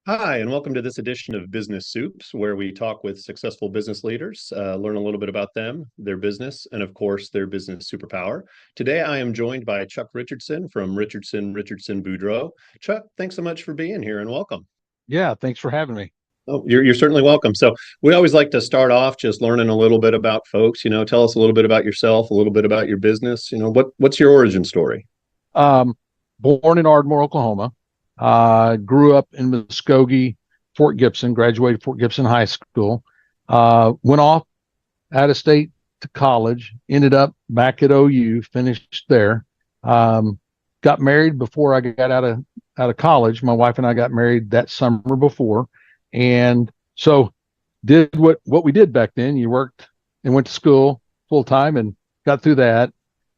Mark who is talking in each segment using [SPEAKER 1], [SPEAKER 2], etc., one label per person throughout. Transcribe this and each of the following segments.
[SPEAKER 1] Hi, and welcome to this edition of Business Supes, where we talk with successful business leaders, learn a little bit about them, their business, and of course, their business superpower. Today, I am joined by Chuck Richardson from Richardson Richardson Boudreaux. Chuck, thanks so much for being here and welcome.
[SPEAKER 2] Yeah, thanks for having me.
[SPEAKER 1] Oh, you're certainly welcome. So we always like to start off just learning a little bit about folks. Tell us a little bit about yourself, a little bit about your business. What's your origin story?
[SPEAKER 2] Um, Born in Ardmore, Oklahoma. Grew up in Muskogee, Fort Gibson, graduated Fort Gibson High School. Went off out of state to college, ended up back at OU, finished there. Got married before I got out of college. My wife and I got married that summer before. And so did what we did back then. You worked and went to school full time and got through that.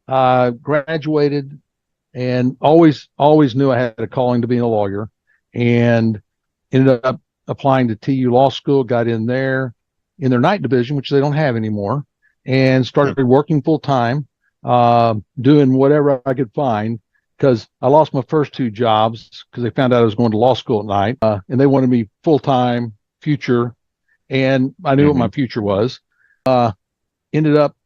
[SPEAKER 2] Graduated and always knew I had a calling to being a lawyer, and ended up applying to TU Law School, got in there in their night division, which they don't have anymore, and started working full time, doing whatever I could find, because I lost my first two jobs because they found out I was going to law school at night, and they wanted me full time future, and I knew what my future was. Ended up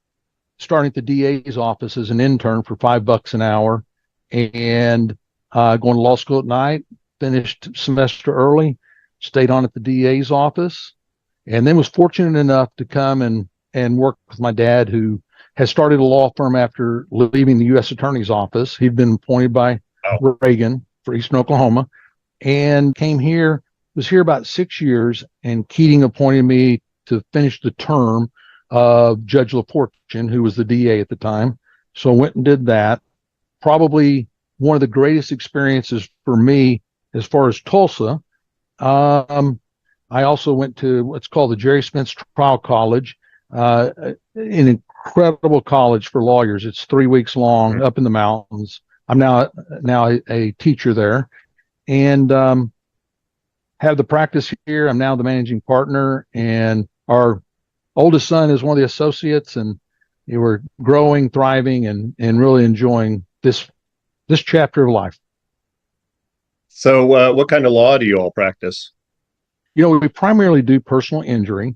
[SPEAKER 2] starting at the DA's office as an intern for $5 an hour, and going to law school at night, finished semester early, stayed on at the DA's office, and then was fortunate enough to come and work with my dad, who has started a law firm after leaving the U.S. Attorney's office. He'd been appointed by Reagan for Eastern Oklahoma and came here, was here about 6 years, and Keating appointed me to finish the term of Judge LaFortune, who was the DA at the time. So I went and did that. Probably one of the greatest experiences for me as far as Tulsa. I also went to what's called the Jerry Spence Trial College, an incredible college for lawyers. It's 3 weeks long, up in the mountains. I'm now a teacher there, and have the practice here. I'm now the managing partner, and our oldest son is one of the associates, and we're growing, thriving, and really enjoying this chapter of life.
[SPEAKER 1] So, what kind of law do you all practice?
[SPEAKER 2] We primarily do personal injury,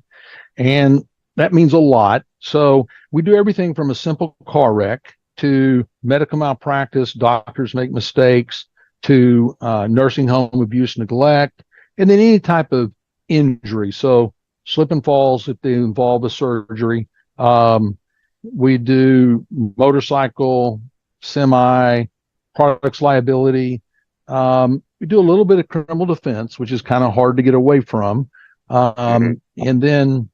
[SPEAKER 2] and that means a lot. So we do everything from a simple car wreck to medical malpractice, doctors make mistakes, to nursing home abuse, neglect, and then any type of injury. So slip and falls if they involve a surgery. We do motorcycle, semi, products liability. We do a little bit of criminal defense, which is kind of hard to get away from. And then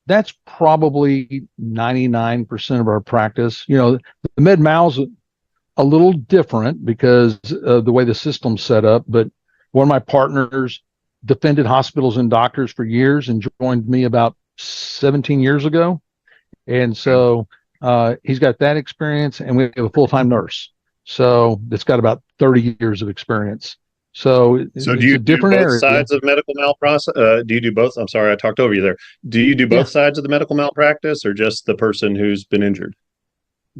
[SPEAKER 2] that's probably 99% of our practice. The med mal's a little different because of the way the system's set up. But one of my partners defended hospitals and doctors for years and joined me about 17 years ago. And so he's got that experience, and we have a full-time nurse. So it's got about 30 years of experience. So
[SPEAKER 1] do
[SPEAKER 2] it's
[SPEAKER 1] you
[SPEAKER 2] a
[SPEAKER 1] do
[SPEAKER 2] different
[SPEAKER 1] both
[SPEAKER 2] area.
[SPEAKER 1] sides of medical malpractice? Do you do both? I'm sorry, I talked over you there. Do you do both sides of the medical malpractice, or just the person who's been injured?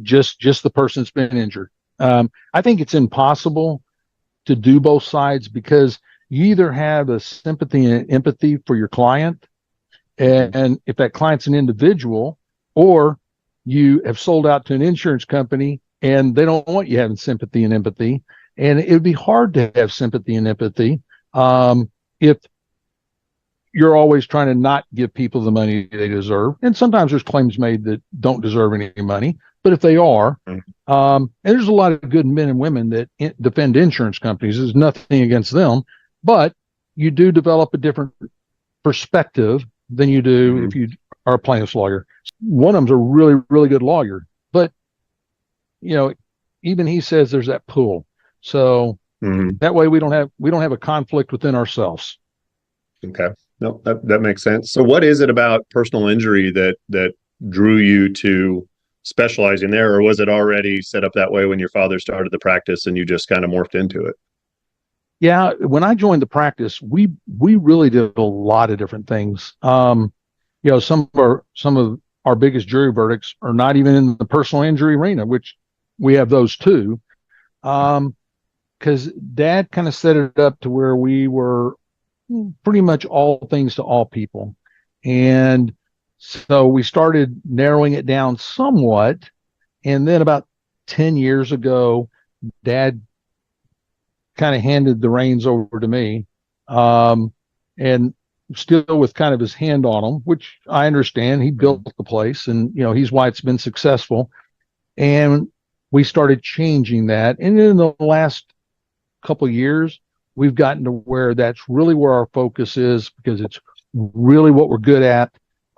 [SPEAKER 2] Just the person that's been injured. I think it's impossible to do both sides, because you either have a sympathy and empathy for your client, and if that client's an individual, or you have sold out to an insurance company and they don't want you having sympathy and empathy. And it would be hard to have sympathy and empathy if you're always trying to not give people the money they deserve. And sometimes there's claims made that don't deserve any money, but if they are, and there's a lot of good men and women that defend insurance companies. There's nothing against them, but you do develop a different perspective than you do if you are a plaintiff's lawyer. One of them's a really, really good lawyer, but even he says there's that pool. So that way we don't have a conflict within ourselves.
[SPEAKER 1] Okay. No, that makes sense. So what is it about personal injury that drew you to specializing there, or was it already set up that way when your father started the practice and you just kind of morphed into it?
[SPEAKER 2] Yeah, when I joined the practice, we really did a lot of different things. Some of our biggest jury verdicts are not even in the personal injury arena, which we have those too. Because Dad kind of set it up to where we were pretty much all things to all people. And so we started narrowing it down somewhat. And then about 10 years ago, Dad kind of handed the reins over to me, and still with kind of his hand on them, which I understand. He built the place, and he's why it's been successful. And we started changing that. And in the last couple of years, we've gotten to where that's really where our focus is, because it's really what we're good at.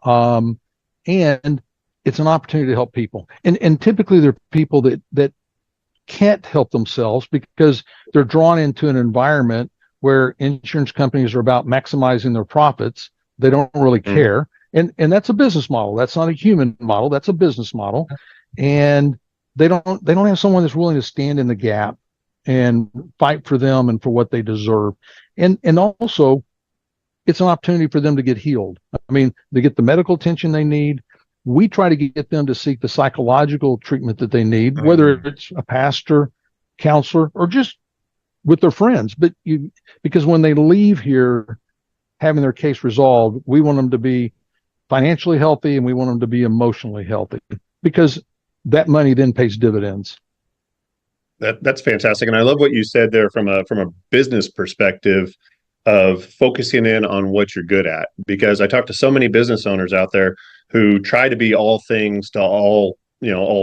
[SPEAKER 2] And it's an opportunity to help people. And typically they're people that can't help themselves because they're drawn into an environment where insurance companies are about maximizing their profits. They don't really care. And that's a business model. That's not a human model. That's a business model. And they don't have someone that's willing to stand in the gap and fight for them and for what they deserve. And also it's an opportunity for them to get healed. I mean, they get the medical attention they need. We try to get them to seek the psychological treatment that they need, whether it's a pastor, counselor, or just with their friends. Because when they leave here having their case resolved, we want them to be financially healthy and we want them to be emotionally healthy, because that money then pays dividends.
[SPEAKER 1] That's fantastic. And I love what you said there from a business perspective of focusing in on what you're good at, because I talk to so many business owners out there who try to be all things to all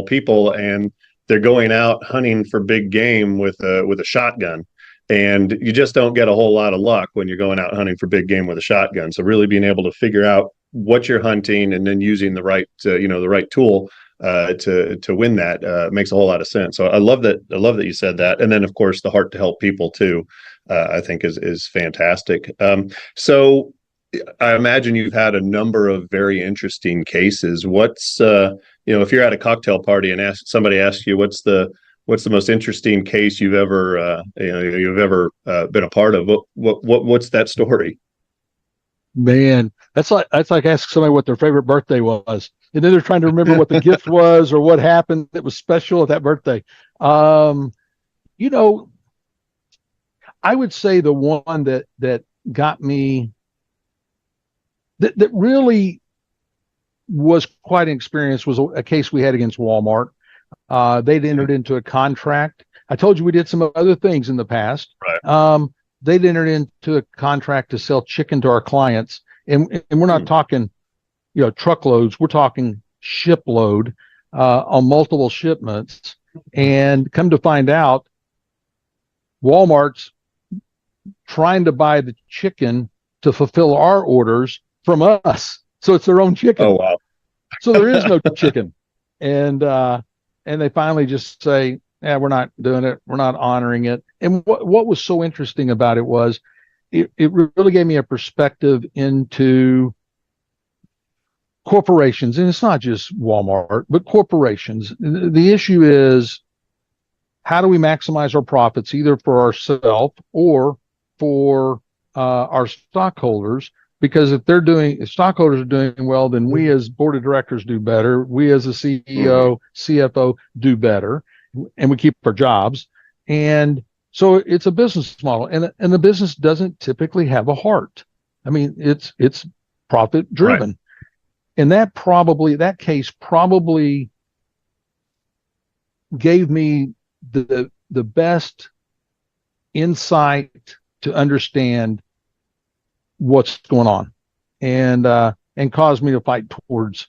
[SPEAKER 1] people, and they're going out hunting for big game with a shotgun, and you just don't get a whole lot of luck when you're going out hunting for big game with a shotgun. So really being able to figure out what you're hunting and then using the right the right tool to win that makes a whole lot of sense. So I love that you said that. And then of course the heart to help people too, I think is fantastic. So I imagine you've had a number of very interesting cases. What's if you're at a cocktail party and somebody asks you what's the most interesting case you've ever been a part of, what's that story?
[SPEAKER 2] Man, that's like asking somebody what their favorite birthday was, and then they're trying to remember what the gift was or what happened that was special at that birthday. I would say the one that got me, that really was quite an experience, was a case we had against Walmart. They'd entered into a contract. I told you we did some other things in the past.
[SPEAKER 1] Right.
[SPEAKER 2] They'd entered into a contract to sell chicken to our clients, and we're not talking, truckloads. We're talking shipload on multiple shipments. And come to find out, Walmart's trying to buy the chicken to fulfill our orders from us. So it's their own chicken.
[SPEAKER 1] Oh, wow.
[SPEAKER 2] So there is no chicken. And they finally just say, yeah, we're not doing it. We're not honoring it. And what was so interesting about it was it really gave me a perspective into corporations. And it's not just Walmart, but corporations. The issue is, how do we maximize our profits, either for ourselves or for our stockholders? Because if stockholders are doing well, then we as board of directors do better. We as a CEO, CFO do better, and we keep our jobs. And so it's a business model, and the business doesn't typically have a heart. I mean, it's profit driven. Right. And that case probably gave me the best insight to understand what's going on, and caused me to fight towards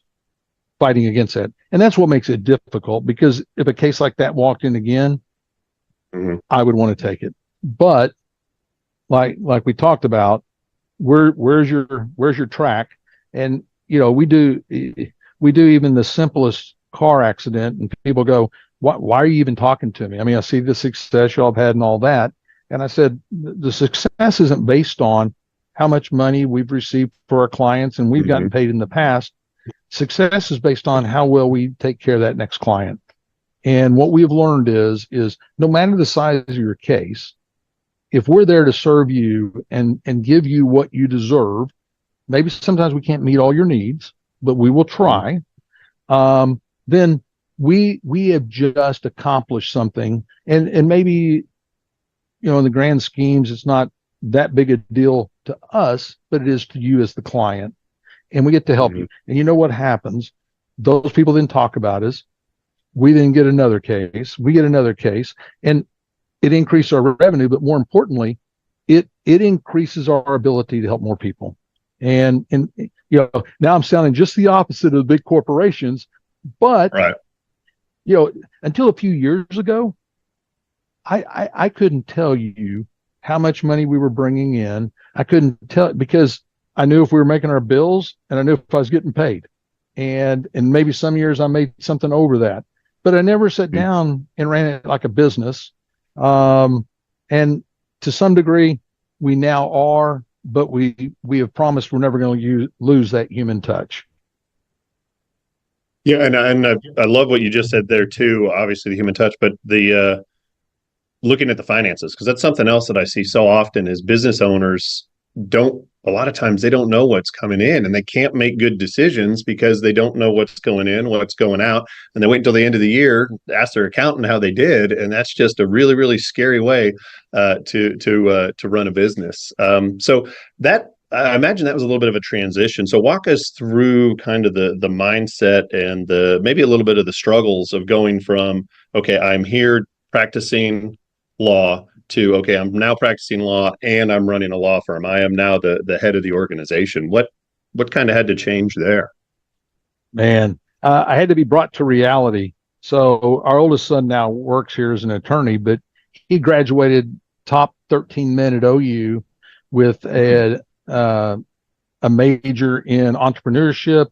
[SPEAKER 2] fighting against that. And that's what makes it difficult, because if a case like that walked in again, I would want to take it. But like we talked about, where's your track? And we do even the simplest car accident, and people go, why are you even talking to me? I mean, I see the success y'all have had and all that. And I said, the success isn't based on how much money we've received for our clients and we've gotten paid in the past. Success is based on how well we take care of that next client. And what we've learned is no matter the size of your case, if we're there to serve you and give you what you deserve, maybe sometimes we can't meet all your needs, but we will try. Then we have just accomplished something, and maybe, in the grand schemes, it's not that big a deal to us, but it is to you as the client. And we get to help you. And you know what happens? Those people then talk about us. We then get another case. We get another case. And it increases our revenue, but more importantly, it increases our ability to help more people. And now I'm sounding just the opposite of the big corporations, but
[SPEAKER 1] right.
[SPEAKER 2] Until a few years ago, I couldn't tell you how much money we were bringing in. I couldn't tell, because I knew if we were making our bills, and I knew if I was getting paid. And maybe some years I made something over that, but I never sat down and ran it like a business. And to some degree, we now are, but we have promised we're never going to lose that human touch.
[SPEAKER 1] Yeah, and I love what you just said there too. Obviously, the human touch, but the looking at the finances, because that's something else that I see so often is business owners a lot of times they don't know what's coming in, and they can't make good decisions because they don't know what's going in, what's going out, and they wait until the end of the year, ask their accountant how they did, and that's just a really, really scary way to run a business. So that, I imagine that was a little bit of a transition. So walk us through kind of the mindset and maybe a little bit of the struggles of going from, okay, I'm here practicing law, to, okay, I'm now practicing law and I'm running a law firm. I am now the head of the organization. What kind of had to change there?
[SPEAKER 2] Man, I had to be brought to reality. So our oldest son now works here as an attorney, but he graduated top 13 men at OU with a major in entrepreneurship,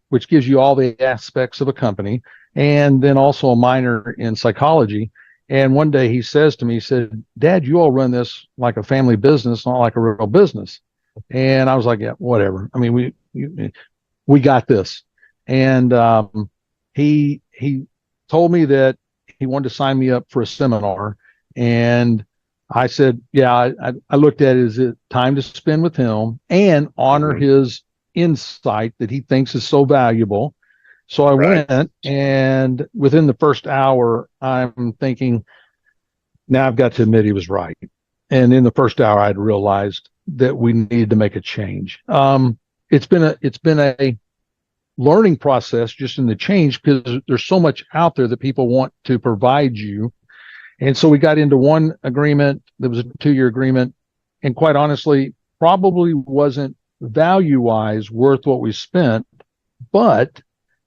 [SPEAKER 2] which gives you all the aspects of a company, and then also a minor in psychology. And one day he says to me, he said, "Dad, you all run this like a family business, not like a real business." And I was like, "Yeah, whatever. I mean, we got this." And he told me that he wanted to sign me up for a seminar. And I said, "Yeah." I looked at it as a time to spend with him and honor his insight that he thinks is so valuable. So I went, and within the first hour, I'm thinking, now I've got to admit he was right. And in the first hour, I'd realized that we needed to make a change. It's been a learning process just in the change, because there's so much out there that people want to provide you. And so we got into one agreement that was a 2-year agreement, and quite honestly, probably wasn't value-wise worth what we spent, but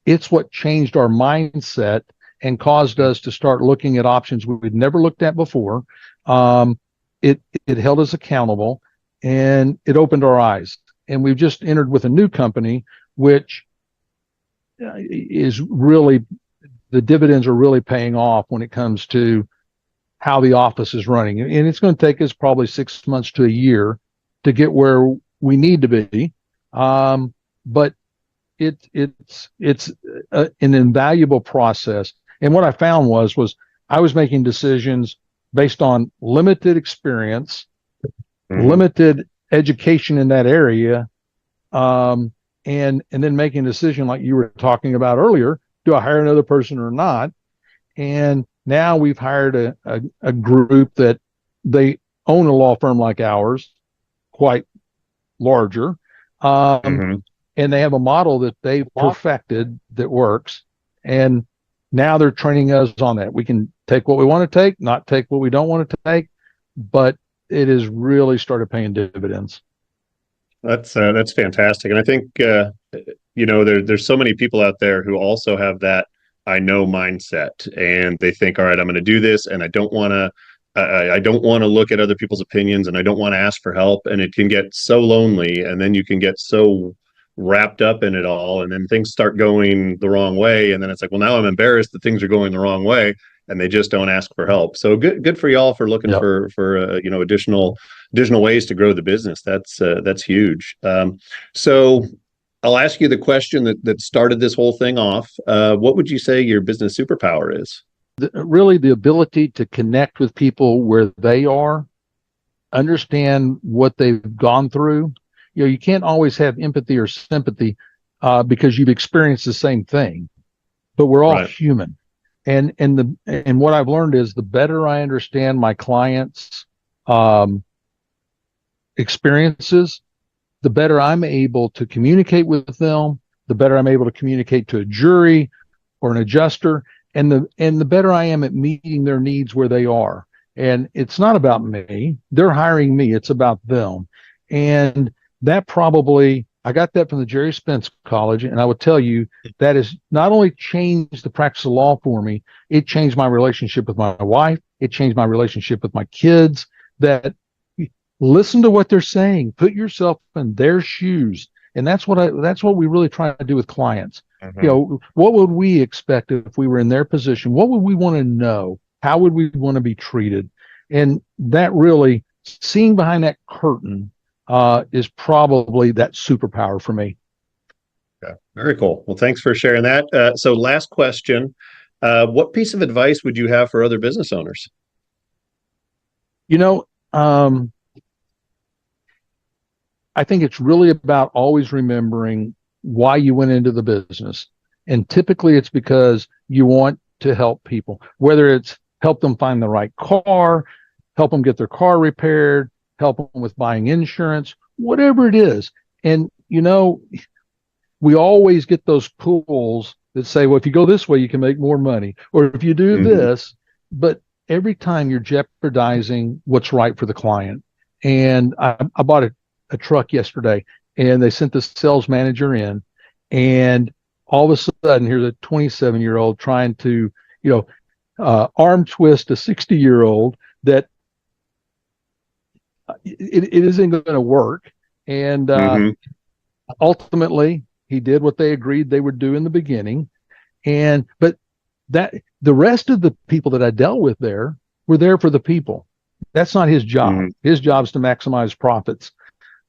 [SPEAKER 2] it's what changed our mindset and caused us to start looking at options we'd never looked at before. It held us accountable, and it opened our eyes. And we've just entered with a new company, which is really, the dividends are really paying off when it comes to how the office is running. And it's going to take us probably 6 months to a year to get where we need to be. But it's an invaluable process. And what I found was I was making decisions based on limited experience, limited education in that area, and then making a decision like you were talking about earlier. Do I hire another person or not? And now we've hired a group that they own a law firm like ours, quite larger. And they have a model that they've perfected that works. And now they're training us on that. We can take what we want to take, not take what we don't want to take, but it has really started paying dividends.
[SPEAKER 1] That's fantastic. And I think, there's so many people out there who also have that I know mindset, and they think, all right, I'm going to do this, and I don't want to look at other people's opinions, and I don't want to ask for help. And it can get so lonely, and then you can get so wrapped up in it all, and then things start going the wrong way, and then it's like, well, now I'm embarrassed that things are going the wrong way, and they just don't ask for help. So good for y'all for looking for additional ways to grow the business. That's huge. So I'll ask you the question that started this whole thing off. What would you say your business superpower is?
[SPEAKER 2] Really the ability to connect with people where they are, understand what they've gone through. You can't always have empathy or sympathy because you've experienced the same thing, but we're all human. And what I've learned is the better I understand my clients' experiences, the better I'm able to communicate with them, the better I'm able to communicate to a jury or an adjuster, and the better I am at meeting their needs where they are. And it's not about me. They're hiring me. It's about them. And that probably, I got that from the Jerry Spence College. And I would tell you that has not only changed the practice of law for me, it changed my relationship with my wife. It changed my relationship with my kids. That listen to what they're saying, put yourself in their shoes. And that's what we really try to do with clients.
[SPEAKER 1] Mm-hmm.
[SPEAKER 2] You know, what would we expect if we were in their position? What would we want to know? How would we want to be treated? And that really, seeing behind that curtain is probably that superpower for me.
[SPEAKER 1] Yeah, very cool. Well, thanks for sharing that. So last question, what piece of advice would you have for other business owners?
[SPEAKER 2] You know, I think it's really about always remembering why you went into the business. And typically it's because you want to help people, whether it's help them find the right car, help them get their car repaired, help them with buying insurance, whatever it is. And, you know, we always get those pulls that say, well, if you go this way, you can make more money. Or if you do this, but every time you're jeopardizing what's right for the client. And I bought a truck yesterday, and they sent the sales manager in, and all of a sudden here's a 27-year-old trying to, arm twist a 60-year-old that it isn't going to work. And ultimately he did what they agreed they would do in the beginning. But that the rest of the people that I dealt with there were there for the people. That's not his job. His job is to maximize profits.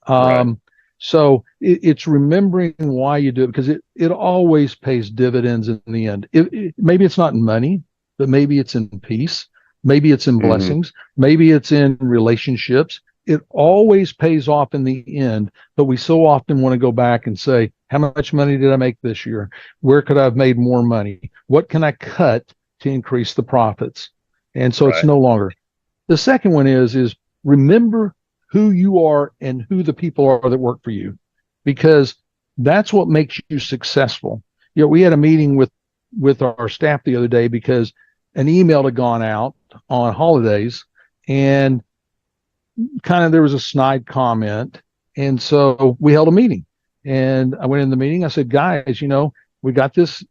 [SPEAKER 1] Right.
[SPEAKER 2] So it's remembering why you do it, because it always pays dividends in the end. Maybe it's not in money, but maybe it's in peace. Maybe it's in blessings. Maybe it's in relationships. It always pays off in the end, but we so often want to go back and say, how much money did I make this year? Where could I have made more money? What can I cut to increase the profits? And so it's no longer. The second one is remember who you are and who the people are that work for you, because that's what makes you successful. We had a meeting with our staff the other day because an email had gone out on holidays, and kind of there was a snide comment. And so we held a meeting, and I went in the meeting. I said, guys, we got this,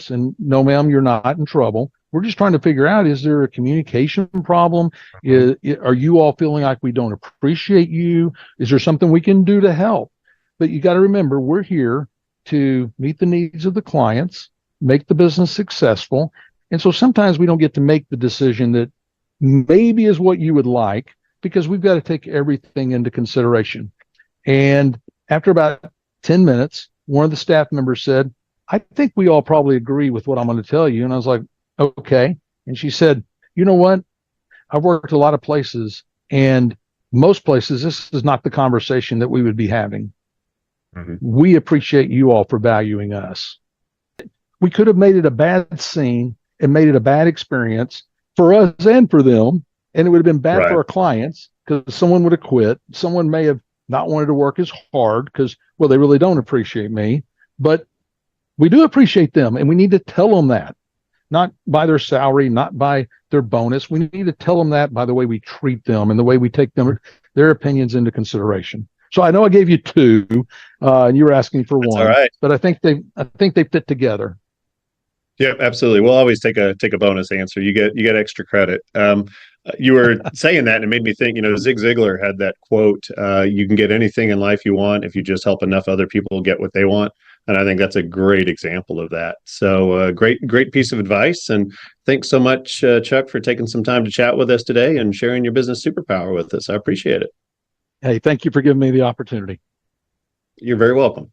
[SPEAKER 2] and no, ma'am, you're not in trouble. We're just trying to figure out, is there a communication problem? Are you all feeling like we don't appreciate you? Is there something we can do to help? But you got to remember, we're here to meet the needs of the clients, make the business successful. And so sometimes we don't get to make the decision that maybe is what you would like, because we've got to take everything into consideration. And after about 10 minutes, one of the staff members said, I think we all probably agree with what I'm going to tell you. And I was like, okay. And she said, you know what? I've worked a lot of places, and most places, this is not the conversation that we would be having. We appreciate you all for valuing us. We could have made it a bad scene and made it a bad experience for us and for them. And it would have been bad for our clients, because someone would have quit. Someone may have not wanted to work as hard because, well, they really don't appreciate me. But we do appreciate them, and we need to tell them that. Not by their salary, not by their bonus. We need to tell them that by the way we treat them and the way we take their opinions into consideration. So I know I gave you two, and you were asking for one. All right. But I think they fit together.
[SPEAKER 1] Yeah, absolutely. We'll always take a bonus answer. You get extra credit. You were saying that, and it made me think. Zig Ziglar had that quote: "You can get anything in life you want if you just help enough other people get what they want." And I think that's a great example of that. So great piece of advice. And thanks so much, Chuck, for taking some time to chat with us today and sharing your business superpower with us. I appreciate it.
[SPEAKER 2] Hey, thank you for giving me the opportunity.
[SPEAKER 1] You're very welcome.